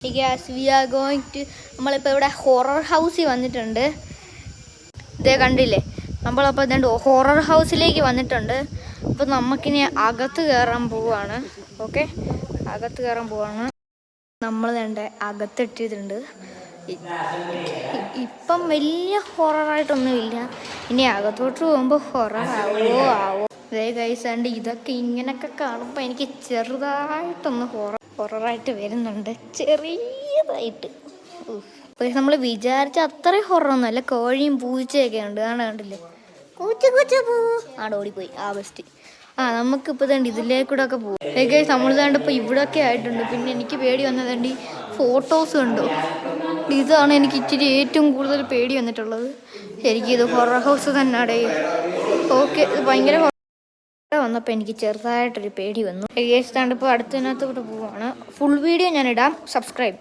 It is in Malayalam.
Yes we are going to നമ്മളിപ്പോൾ ഇവിടെ ഹൊറർ ഹൗസിൽ വന്നിട്ടുണ്ട്. ഇതേ കണ്ടില്ലേ, നമ്മളപ്പോൾ ഇതുണ്ട് ഹൊറർ ഹൗസിലേക്ക് വന്നിട്ടുണ്ട്. അപ്പോൾ നമുക്കിനി അകത്ത് കയറാൻ പോവുകയാണ്. ഓക്കെ, അകത്ത് കയറാൻ പോവാണ്. നമ്മൾ വേണ്ട അകത്തെത്തിയിട്ടുണ്ട്. ഇപ്പം വലിയ ഹൊററായിട്ടൊന്നുമില്ല. ഇനി അകത്തോട്ട് പോകുമ്പോൾ ഹൊറർ ആവോ. അതേ ഗൈസാണ്ട് ഇതൊക്കെ ഇങ്ങനെയൊക്കെ കാണുമ്പോൾ എനിക്ക് ചെറുതായിട്ടൊന്ന് ഹൊററായിട്ട് വരുന്നുണ്ട്, ചെറിയതായിട്ട്. പക്ഷെ നമ്മൾ വിചാരിച്ച അത്രയും ഹൊററൊന്നുമല്ല. കോഴിയും പൂച്ചയൊക്കെ ഉണ്ട്, കണ്ടില്ലേ, പൂ ആടെ ഓടിപ്പോയി. ബെസ്റ്റ്. നമുക്കിപ്പോൾ തേണ്ടി ഇതിലേക്കൂടെ ഒക്കെ പോകും. ഗൈസ് നമ്മൾ തേണ്ടപ്പോൾ ഇവിടെയൊക്കെ ആയിട്ടുണ്ട്. പിന്നെ എനിക്ക് പേടി വന്നതേണ്ടി ഫോട്ടോസ് കണ്ടു. ഇതാണ് എനിക്ക് ഇച്ചിരി ഏറ്റവും കൂടുതൽ പേടി വന്നിട്ടുള്ളത്. ശരിക്കും ഇത് ഹൊറർ ഹൗസ് തന്നെയാടേ. ഓക്കെ, ഇത് ഭയങ്കര വന്നപ്പോൾ എനിക്ക് ചെറുതായിട്ടൊരു പേടി വന്നു. ഗൈസ് താണ്ടിപ്പോൾ അടുത്തതിനകത്തോട്ട് പോവാണ്. ഫുൾ വീഡിയോ ഞാൻ ഇടാം. സബ്സ്ക്രൈബ്.